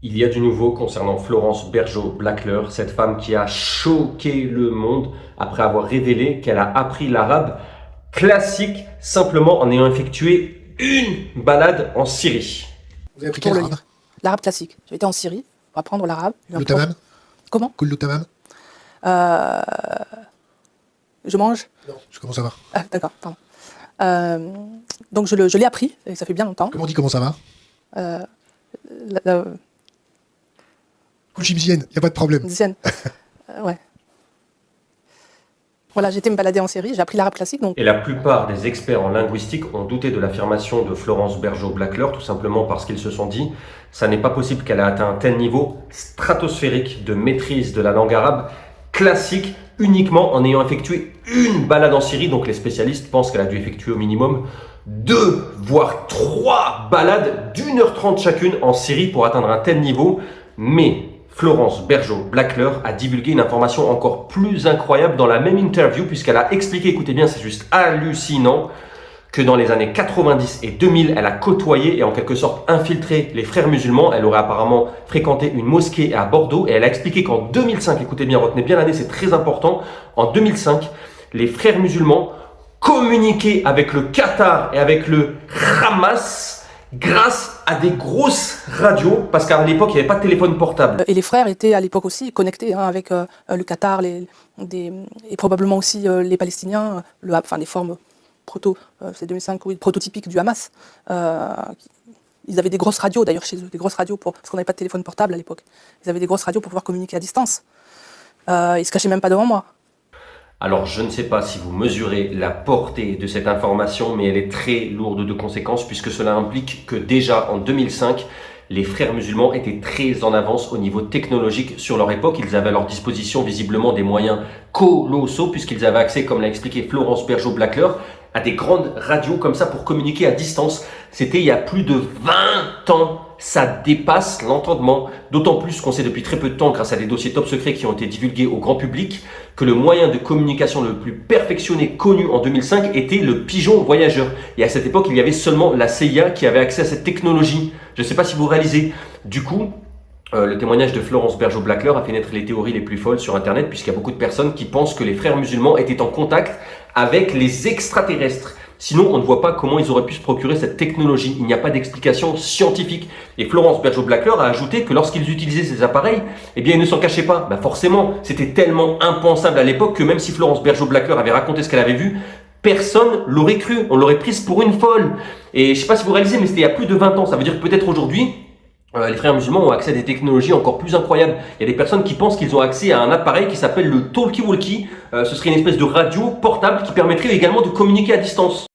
Il y a du nouveau concernant Florence Bergeau-Blackler, cette femme qui a choqué le monde après avoir révélé qu'elle a appris l'arabe classique simplement en ayant effectué une balade en Syrie. Vous avez appris Pour quel le arabe? lire. L'arabe classique. J'ai été en Syrie pour apprendre l'arabe. Le tamam? Comment? Cool le tamam? Je mange. Je commence à voir. Ah, d'accord, pardon. Donc je l'ai appris, et ça fait bien longtemps. Comment on dit comment ça va? La Cool chimsienne, y a pas de problème. dizaine. Ouais. Voilà, j'ai été me balader en Syrie, j'ai appris l'arabe classique. Donc Et la plupart des experts en linguistique ont douté de l'affirmation de Florence Bergeau-Blackler, tout simplement parce qu'ils se sont dit « ça n'est pas possible qu'elle ait atteint un tel niveau stratosphérique de maîtrise de la langue arabe classique uniquement en ayant effectué une balade en Syrie ». Donc les spécialistes pensent qu'elle a dû effectuer au minimum 2 voire 3 balades d'1h30 chacune en Syrie pour atteindre un tel niveau. Mais Florence Bergeau-Blackler a divulgué une information encore plus incroyable dans la même interview, puisqu'elle a expliqué, écoutez bien, c'est juste hallucinant, que dans les années 90 et 2000, elle a côtoyé et en quelque sorte infiltré les frères musulmans. Elle aurait apparemment fréquenté une mosquée à Bordeaux et elle a expliqué qu'en 2005, écoutez bien, retenez bien l'année, c'est très important, en 2005, les frères musulmans communiquaient avec le Qatar et avec le Hamas grâce à des grosses radios, parce qu'à l'époque, il n'y avait pas de téléphone portable. et les frères étaient à l'époque aussi connectés avec le Qatar, et probablement aussi les Palestiniens, enfin des formes c'est 2005, oui, prototypiques du Hamas. Ils avaient des grosses radios d'ailleurs chez eux, des grosses radios parce qu'on n'avait pas de téléphone portable à l'époque. Ils avaient des grosses radios pour pouvoir communiquer à distance. Ils se cachaient même pas devant moi. Alors, je ne sais pas si vous mesurez la portée de cette information, mais elle est très lourde de conséquences puisque cela implique que déjà en 2005, les frères musulmans étaient très en avance au niveau technologique sur leur époque. Ils avaient à leur disposition visiblement des moyens colossaux puisqu'ils avaient accès, comme l'a expliqué Florence Bergeau-Blackler, à des grandes radios comme ça pour communiquer à distance. C'était il y a plus de 20 ans. Ça dépasse l'entendement, d'autant plus qu'on sait depuis très peu de temps, grâce à des dossiers top secrets qui ont été divulgués au grand public, que le moyen de communication le plus perfectionné connu en 2005 était le pigeon voyageur. Et à cette époque, il y avait seulement la CIA qui avait accès à cette technologie. Je ne sais pas si vous réalisez. Du coup, le témoignage de Florence Bergeau-Blackler a fait naître les théories les plus folles sur Internet, puisqu'il y a beaucoup de personnes qui pensent que les frères musulmans étaient en contact avec les extraterrestres. Sinon, on ne voit pas comment ils auraient pu se procurer cette technologie. Il n'y a pas d'explication scientifique. Et Florence Bergeau-Blackler a ajouté que lorsqu'ils utilisaient ces appareils, eh bien, ils ne s'en cachaient pas. Forcément, c'était tellement impensable à l'époque que même si Florence Bergeau-Blackler avait raconté ce qu'elle avait vu, personne l'aurait cru. On l'aurait prise pour une folle. Et je ne sais pas si vous réalisez, mais c'était il y a plus de 20 ans. Ça veut dire que peut-être aujourd'hui, les frères musulmans ont accès à des technologies encore plus incroyables. Il y a des personnes qui pensent qu'ils ont accès à un appareil qui s'appelle le talkie-walkie. Ce serait une espèce de radio portable qui permettrait également de communiquer à distance.